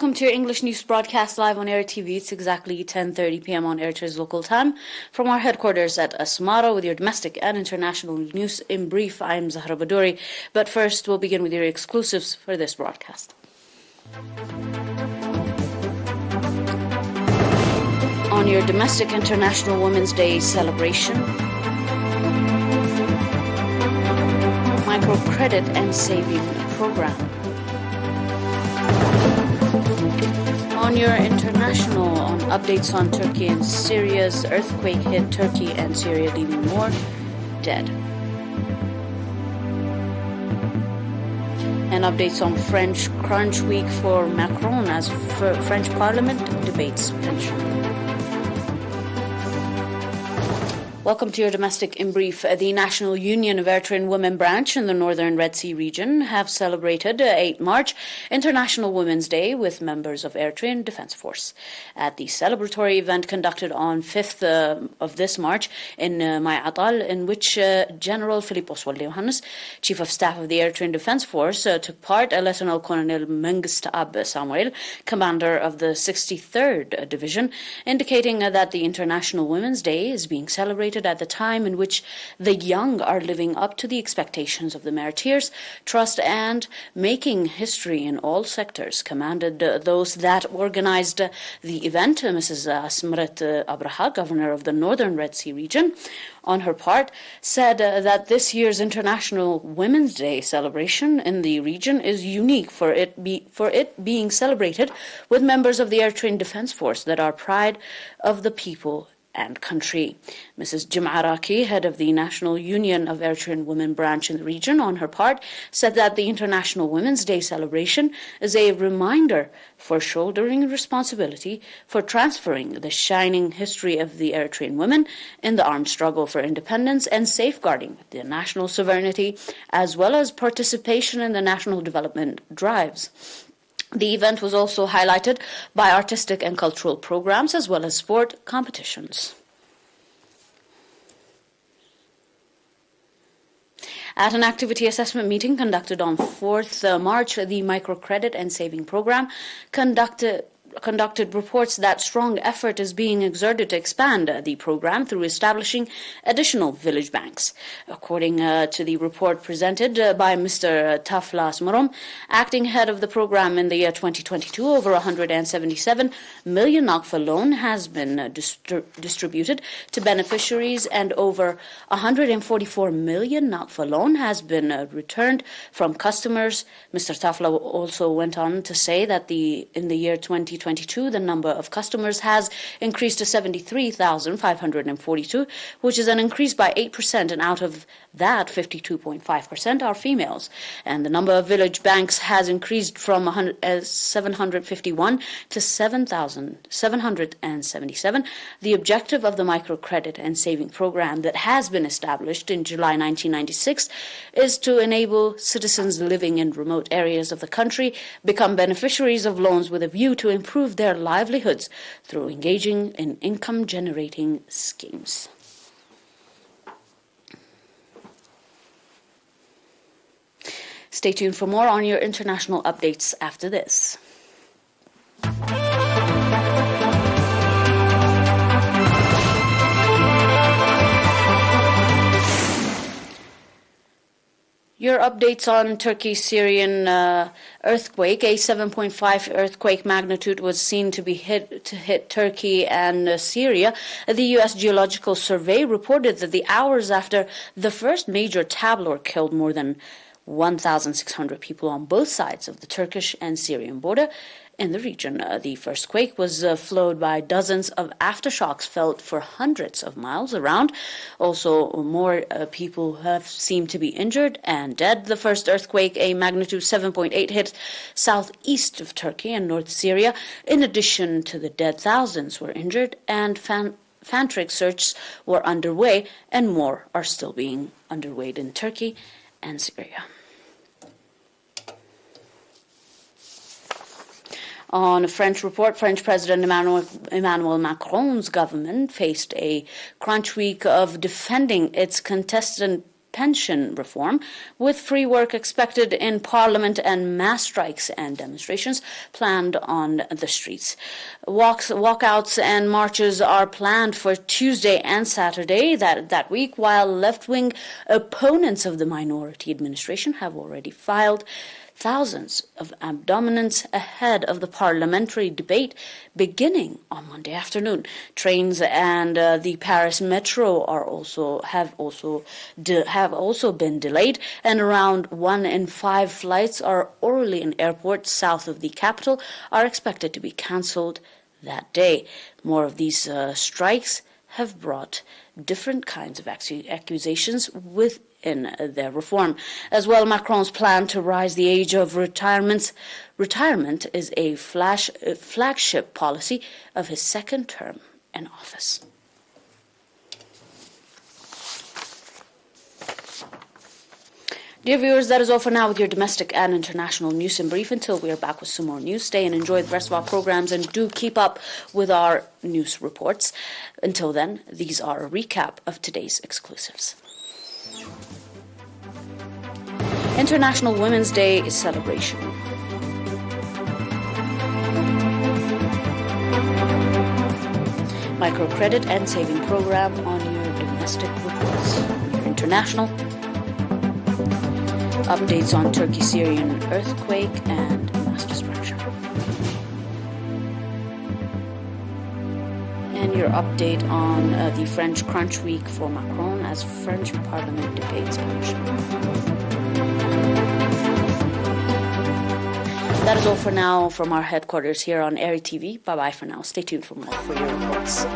Welcome to your English news broadcast live on ERi-TV. It's exactly 10:30 p.m. on Eritrea's local time. From our headquarters at Asmara with your domestic and international news in brief, I'm Zahra Badouri. But first, we'll begin with your exclusives for this broadcast. On your domestic International Women's Day celebration, microcredit and saving program. On your international, on updates on Turkey and Syria's earthquake hit Turkey and Syria, leaving more dead. And updates on French crunch week for Macron as French Parliament debates pension. Welcome to your domestic in brief. The National Union of Eritrean Women branch in the northern Red Sea region have celebrated 8 March, International Women's Day, with members of Eritrean Defense Force. At the celebratory event conducted on 5th of this March in Mayatal, in which General Philippos Walde-Yohannes, Chief of Staff of the Eritrean Defense Force, took part, Lieutenant Colonel Mengist Ab Samuel, commander of the 63rd Division, indicating that the International Women's Day is being celebrated at the time in which the young are living up to the expectations of the martyrs, trust and making history in all sectors. Commanded those that organized the event, Mrs. Asmret Abraha, governor of the northern Red Sea region, on her part, said that this year's International Women's Day celebration in the region is unique for it being celebrated with members of the Eritrean Defense Force that are pride of the people and country. Mrs. Jim'a Raki, head of the National Union of Eritrean Women branch in the region, on her part, said that the International Women's Day celebration is a reminder for shouldering responsibility for transferring the shining history of the Eritrean women in the armed struggle for independence and safeguarding the national sovereignty, as well as participation in the national development drives. The event was also highlighted by artistic and cultural programs as well as sport competitions. At an activity assessment meeting conducted on 4th March, the Microcredit and Saving Program conducted reports that strong effort is being exerted to expand the program through establishing additional village banks. According to the report presented by Mr. Tafla Smarom, acting head of the program in the year 2022, over 177 million NAKFA loan has been distributed to beneficiaries and over 144 million NAKFA loan has been returned from customers. Mr. Tafla also went on to say that in the year 2022, the number of customers has increased to 73,542, which is an increase by 8%, and out of that, 52.5% are females. And the number of village banks has increased from 751 to 7,777. The objective of the microcredit and saving program that has been established in July 1996 is to enable citizens living in remote areas of the country become beneficiaries of loans with a view to improve their livelihoods through engaging in income-generating schemes. Stay tuned for more on your international updates after this. Your updates on Turkey-Syrian earthquake. A 7.5 earthquake magnitude was seen to hit Turkey and Syria. The U.S. Geological Survey reported that the hours after the first major tableau killed more than 1,600 people on both sides of the Turkish and Syrian border in the region. The first quake was followed by dozens of aftershocks felt for hundreds of miles around. Also, more people have seemed to be injured and dead. The first earthquake, a magnitude 7.8, hit southeast of Turkey and North Syria. In addition to the dead, thousands were injured, and frantic searches were underway, and more are still being underway in Turkey and Syria. On a French report, French President Emmanuel Macron's government faced a crunch week of defending its contested pension reform, with free work expected in Parliament and mass strikes and demonstrations planned on the streets. Walkouts and marches are planned for Tuesday and Saturday that week, while left-wing opponents of the minority administration have already filed thousands of abdomens ahead of the parliamentary debate beginning on Monday afternoon. Trains and the Paris Metro have also been delayed, and around 1 in 5 flights are orally in airports south of the capital are expected to be cancelled that day. More of these strikes have brought different kinds of accusations within their reform. As well, Macron's plan to rise the age of retirement is a flagship policy of his second term in office. Dear viewers, that is all for now with your domestic and international news in brief. Until we are back with some more news, stay and enjoy the rest of our programs, and do keep up with our news reports. Until then, these are a recap of today's exclusives. International Women's Day celebration. Microcredit and saving program on your domestic reports. Your international. Updates on Turkey-Syrian earthquake and mass destruction. And your update on the French crunch week for Macron as French Parliament debates motion. That is all for now from our headquarters here on ERi-TV. Bye-bye for now. Stay tuned for more for your reports.